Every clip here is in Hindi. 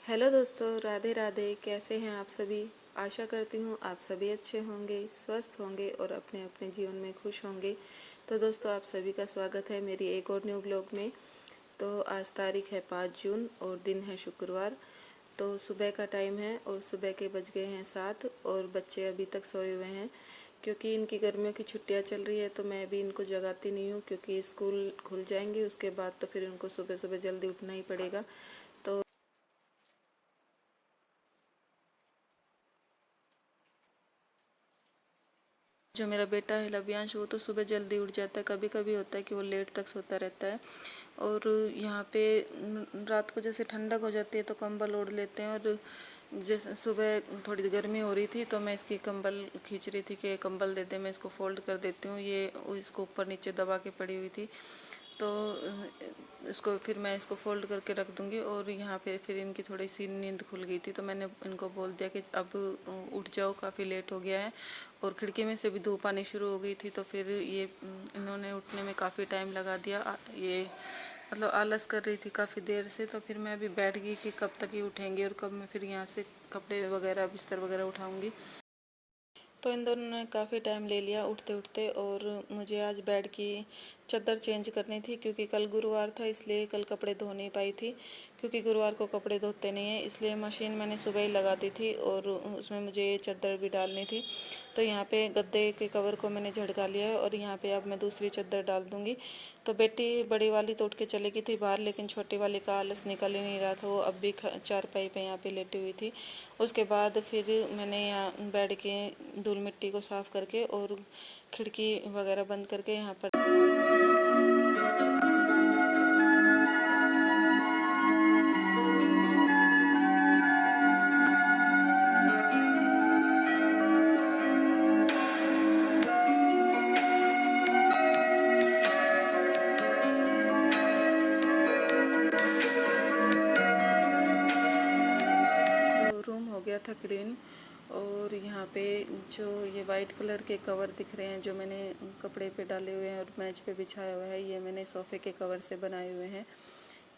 हेलो दोस्तों, राधे राधे। कैसे हैं आप सभी। आशा करती हूँ आप सभी अच्छे होंगे, स्वस्थ होंगे और अपने अपने जीवन में खुश होंगे। तो दोस्तों, आप सभी का स्वागत है मेरी एक और न्यू ब्लॉग में। तो आज तारीख है 5 जून और दिन है शुक्रवार। तो सुबह का टाइम है और सुबह के बज गए हैं 7 और बच्चे अभी तक सोए हुए हैं क्योंकि इनकी गर्मियों की छुट्टियां चल रही है। तो मैं भी इनको जगाती नहीं हूँ क्योंकि स्कूल खुल जाएंगे उसके बाद तो फिर इनको सुबह सुबह जल्दी उठना ही पड़ेगा। तो जो मेरा बेटा है लव्यांश, वो तो सुबह जल्दी उठ जाता है। कभी कभी होता है कि वो लेट तक सोता रहता है। और यहाँ पे रात को जैसे ठंडक हो जाती है तो कंबल ओढ़ लेते हैं। और जैसे सुबह थोड़ी गर्मी हो रही थी तो मैं इसकी कंबल खींच रही थी कि कंबल दे दे, मैं इसको फोल्ड कर देती हूँ। ये इसको ऊपर नीचे दबा के पड़ी हुई थी तो इसको फिर मैं इसको फोल्ड करके रख दूंगी। और यहाँ पे फिर इनकी थोड़ी सी नींद खुल गई थी तो मैंने इनको बोल दिया कि अब उठ जाओ, काफ़ी लेट हो गया है। और खिड़की में से भी धूप आनी शुरू हो गई थी तो फिर ये इन्होंने उठने में काफ़ी टाइम लगा दिया। ये मतलब आलस कर रही थी काफ़ी देर से। तो फिर मैं अभी बैठ गई कि कब तक ये उठेंगे और कब मैं फिर यहाँ से कपड़े वगैरह बिस्तर वगैरह उठाऊंगी। तो इन दोनों ने काफ़ी टाइम ले लिया उठते उठते। और मुझे आज बेड की चादर चेंज करनी थी क्योंकि कल गुरुवार था, इसलिए कल कपड़े धो नहीं पाई थी। क्योंकि गुरुवार को कपड़े धोते नहीं हैं, इसलिए मशीन मैंने सुबह ही लगा दी थी और उसमें मुझे ये चादर भी डालनी थी। तो यहाँ पे गद्दे के कवर को मैंने झड़का लिया है और यहाँ पे अब मैं दूसरी चादर डाल दूँगी। तो बेटी बड़ी वाली तो उठ के चली गई थी बाहर, लेकिन छोटी वाली का आलस निकल ही नहीं रहा था। वो अब भी चारपाई पे यहाँ पे लेटी हुई थी। उसके बाद फिर मैंने यहाँ बेड के धूल मिट्टी को साफ़ करके और खिड़की वगैरह बंद करके यहाँ पर तो रूम हो गया था क्लीन। और यहाँ पे जो ये वाइट कलर के कवर दिख रहे हैं जो मैंने कपड़े पे डाले हुए हैं और मेज पे बिछाया हुआ है, ये मैंने सोफ़े के कवर से बनाए हुए हैं।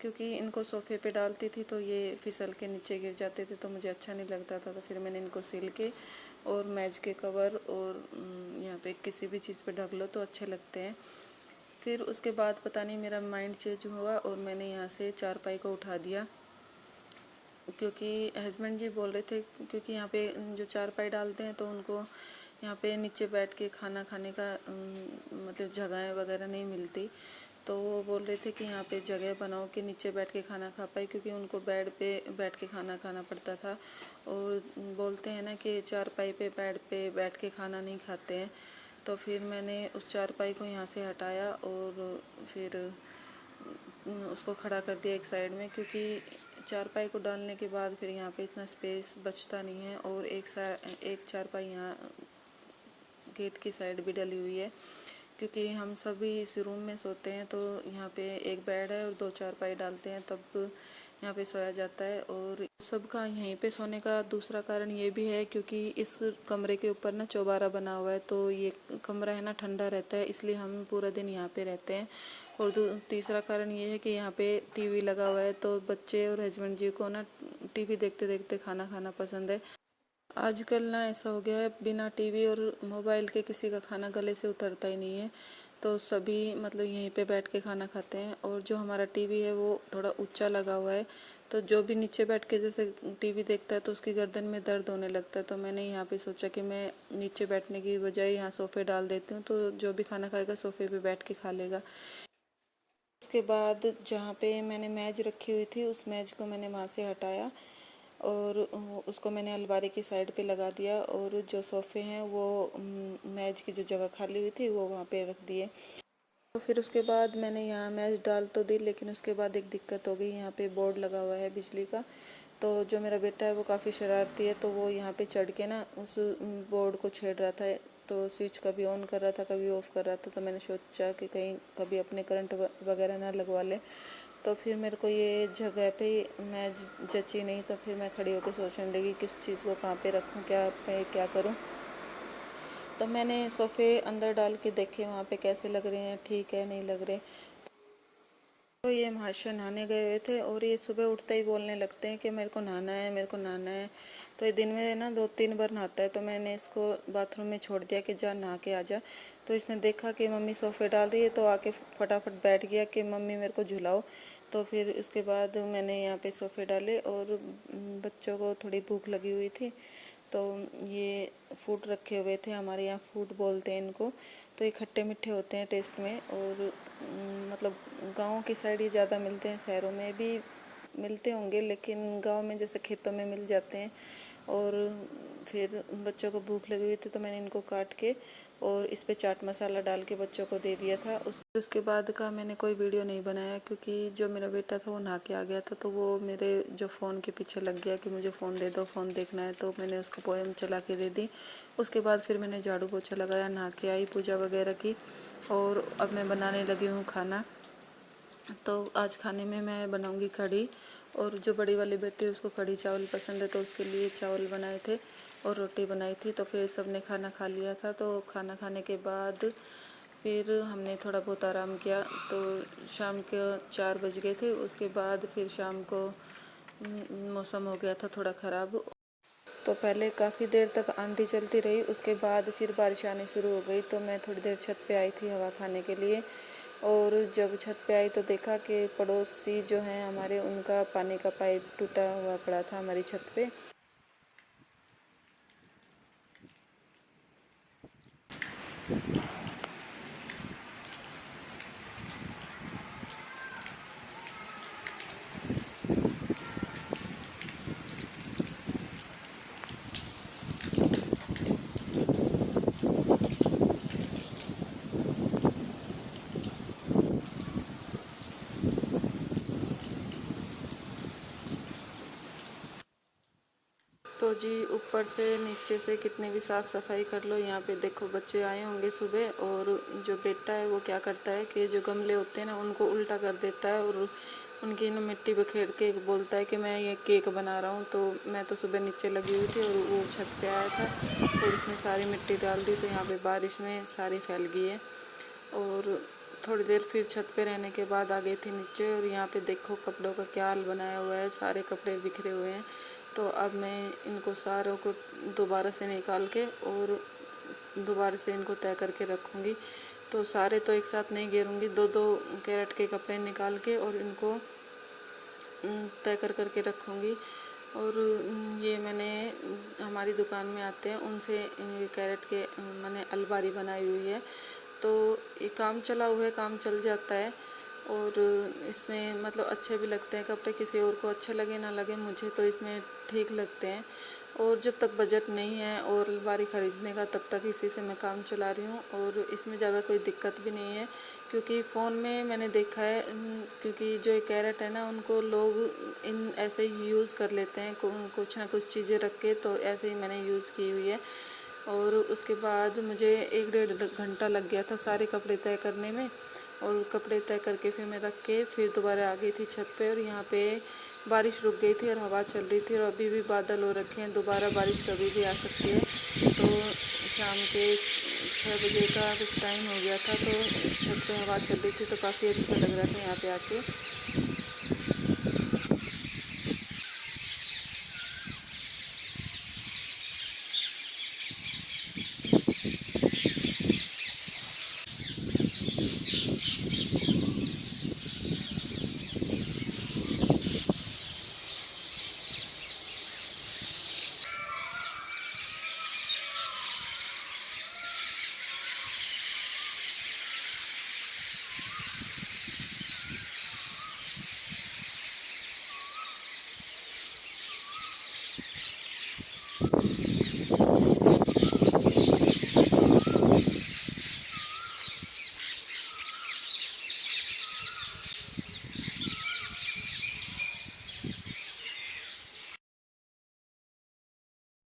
क्योंकि इनको सोफ़े पे डालती थी तो ये फिसल के नीचे गिर जाते थे तो मुझे अच्छा नहीं लगता था। तो फिर मैंने इनको सिल के और मेज के कवर और यहाँ पे किसी भी चीज़ पे ढक लो तो अच्छे लगते हैं। फिर उसके बाद पता नहीं मेरा माइंड चेंज हुआ और मैंने यहाँ से चारपाई को उठा दिया क्योंकि हस्बैंड जी बोल रहे थे, क्योंकि यहाँ पे जो चारपाई डालते हैं तो उनको यहाँ पे नीचे बैठ के खाना खाने का मतलब जगह वगैरह नहीं मिलती। तो वो बोल रहे थे कि यहाँ पे जगह बनाओ कि नीचे बैठ के खाना खा पाए, क्योंकि उनको बेड पे बैठ के खाना खाना पड़ता था। और बोलते हैं ना कि चारपाई पे बेड पे बैठ के खाना नहीं खाते हैं। तो फिर मैंने उस चारपाई को यहाँ से हटाया और फिर उसको खड़ा कर दिया एक साइड में, क्योंकि चारपाई को डालने के बाद फिर यहाँ पे इतना स्पेस बचता नहीं है। और एक चारपाई यहाँ गेट की साइड भी डली हुई है, क्योंकि हम सभी इस रूम में सोते हैं। तो यहाँ पे एक बेड है और 2 चारपाई डालते हैं तब यहाँ पे सोया जाता है। और सबका यहीं पे सोने का दूसरा कारण ये भी है क्योंकि इस कमरे के ऊपर ना चौबारा बना हुआ है, तो ये कमरा है ना ठंडा रहता है, इसलिए हम पूरा दिन यहाँ पे रहते हैं। और तीसरा कारण ये है कि यहाँ पे टीवी लगा हुआ है, तो बच्चे और हस्बैंड जी को ना टीवी देखते देखते खाना खाना पसंद है। आजकल ना ऐसा हो गया है, बिना टीवी और मोबाइल के किसी का खाना गले से उतरता ही नहीं है। तो सभी मतलब यहीं पे बैठ के खाना खाते हैं। और जो हमारा टीवी है वो थोड़ा ऊंचा लगा हुआ है, तो जो भी नीचे बैठ के जैसे टीवी देखता है तो उसकी गर्दन में दर्द होने लगता है। तो मैंने यहाँ पे सोचा कि मैं नीचे बैठने की बजाय यहाँ सोफ़े डाल देती हूँ, तो जो भी खाना खाएगा सोफ़े पे बैठ के खा लेगा। उसके बाद जहाँ पे मैंने मेज रखी हुई थी उस मेज को मैंने वहाँ से हटाया और उसको मैंने अलमारी की साइड पे लगा दिया। और जो सोफ़े हैं वो मेज की जो जगह खाली हुई थी वो वहाँ पे रख दिए। तो फिर उसके बाद मैंने यहाँ मेज डाल तो दी, लेकिन उसके बाद एक दिक्कत हो गई। यहाँ पे बोर्ड लगा हुआ है बिजली का, तो जो मेरा बेटा है वो काफ़ी शरारती है, तो वो यहाँ पे चढ़ के ना उस बोर्ड को छेड़ रहा था। तो स्विच कभी ऑन कर रहा था कभी ऑफ़ कर रहा था। तो मैंने सोचा कि कहीं कभी अपने करंट वगैरह ना लगवा ले। तो फिर मेरे को ये जगह पे मैं जची नहीं, तो फिर मैं खड़ी होकर सोचने लगी किस चीज़ को कहाँ पे रखूँ, क्या पे क्या करूँ। तो मैंने सोफ़े अंदर डाल के देखे वहाँ पे कैसे लग रहे हैं, ठीक है नहीं लग रहे। तो ये महाशय नहाने गए हुए थे और ये सुबह उठते ही बोलने लगते हैं कि मेरे को नहाना है, मेरे को नहाना है। तो ये दिन में ना 2-3 बार नहाता है। तो मैंने इसको बाथरूम में छोड़ दिया कि जा नहा के आ जा। तो इसने देखा कि मम्मी सोफे डाल रही है तो आके फटाफट बैठ गया कि मम्मी मेरे को झुलाओ। तो फिर उसके बाद मैंने यहाँ पे सोफे डाले और बच्चों को थोड़ी भूख लगी हुई थी तो ये फूड रखे हुए थे। हमारे यहाँ फूड बोलते हैं इनको। तो ये खट्टे मीठे होते हैं टेस्ट में और मतलब गाँव की साइड ही ज़्यादा मिलते हैं, शहरों में भी मिलते होंगे लेकिन गांव में जैसे खेतों में मिल जाते हैं। और फिर बच्चों को भूख लगी हुई थी तो मैंने इनको काट के और इस पे चाट मसाला डाल के बच्चों को दे दिया था। उसके बाद का मैंने कोई वीडियो नहीं बनाया क्योंकि जो मेरा बेटा था वो नहा के आ गया था तो वो मेरे जो फ़ोन के पीछे लग गया कि मुझे फ़ोन दे दो, फ़ोन देखना है। तो मैंने उसको पोएम चला के दे दी। उसके बाद फिर मैंने झाड़ू पोछा लगाया, नहा के आई, पूजा वगैरह की और अब मैं बनाने लगी हूँ खाना। तो आज खाने में मैं बनाऊंगी कढ़ी और जो बड़ी वाली बेटी है उसको कढ़ी चावल पसंद है तो उसके लिए चावल बनाए थे और रोटी बनाई थी। तो फिर सबने खाना खा लिया था। तो खाना खाने के बाद फिर हमने थोड़ा बहुत आराम किया। तो शाम के 4 बज गए थे। उसके बाद फिर शाम को मौसम हो गया था थोड़ा ख़राब। तो पहले काफ़ी देर तक आंधी चलती रही, उसके बाद फिर बारिश आनी शुरू हो गई। तो मैं थोड़ी देर छत पे आई थी हवा खाने के लिए और जब छत पे आई तो देखा कि पड़ोसी जो हैं हमारे उनका पानी का पाइप टूटा हुआ पड़ा था हमारी छत पे। तो जी ऊपर से नीचे से कितनी भी साफ़ सफाई कर लो, यहाँ पे देखो बच्चे आए होंगे सुबह और जो बेटा है वो क्या करता है कि जो गमले होते हैं ना उनको उल्टा कर देता है और उनकी ना मिट्टी बिखेर के बोलता है कि मैं ये केक बना रहा हूँ। तो मैं तो सुबह नीचे लगी हुई थी और वो छत पे आया था और उसने सारी मिट्टी डाल दी। तो यहाँ पे बारिश में सारी फैल गई है और थोड़ी देर फिर छत पे रहने के बाद आ गई थी नीचे और यहाँ पे देखो कपड़ों का क्या हाल बनाया हुआ है, सारे कपड़े बिखरे हुए हैं। तो अब मैं इनको सारों को दोबारा से निकाल के और दोबारा से इनको तय करके रखूँगी। तो सारे तो एक साथ नहीं घेरूँगी, 2-2 कैरेट के कपड़े निकाल के और इनको तय करके रखूँगी। और ये मैंने हमारी दुकान में आते हैं उनसे ये कैरेट के मैंने अलमारी बनाई हुई है। तो ये काम चला हुआ है, काम चल जाता है और इसमें मतलब अच्छे भी लगते हैं कपड़े। किसी और को अच्छे लगे ना लगे, मुझे तो इसमें ठीक लगते हैं। और जब तक बजट नहीं है और अलमारी ख़रीदने का तब तक इसी से मैं काम चला रही हूँ और इसमें ज़्यादा कोई दिक्कत भी नहीं है क्योंकि फ़ोन में मैंने देखा है क्योंकि जो कैरेट है ना उनको लोग इन ऐसे ही यूज़ कर लेते हैं कुछ ना कुछ चीज़ें रख के। तो ऐसे ही मैंने यूज़ की हुई है और उसके बाद मुझे 1-1.5 घंटा लग गया था सारे कपड़े तय करने में। और कपड़े तय करके फिर मैं रख के फिर दोबारा आ गई थी छत पे और यहाँ पे बारिश रुक गई थी और हवा चल रही थी और अभी भी बादल हो रखे हैं, दोबारा बारिश कभी भी आ सकती है। तो शाम के 6 बजे का कुछ टाइम हो गया था तो छत पे हवा चल रही थी तो काफ़ी अच्छा लग रहा था यहाँ पे आके।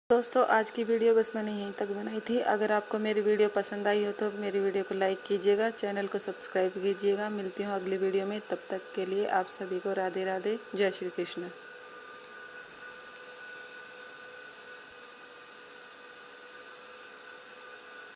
दोस्तों आज की वीडियो बस मैंने यहीं तक बनाई थी। अगर आपको मेरी वीडियो पसंद आई हो तो मेरी वीडियो को लाइक कीजिएगा, चैनल को सब्सक्राइब कीजिएगा। मिलती हूँ अगली वीडियो में, तब तक के लिए आप सभी को राधे राधे, जय श्री कृष्ण।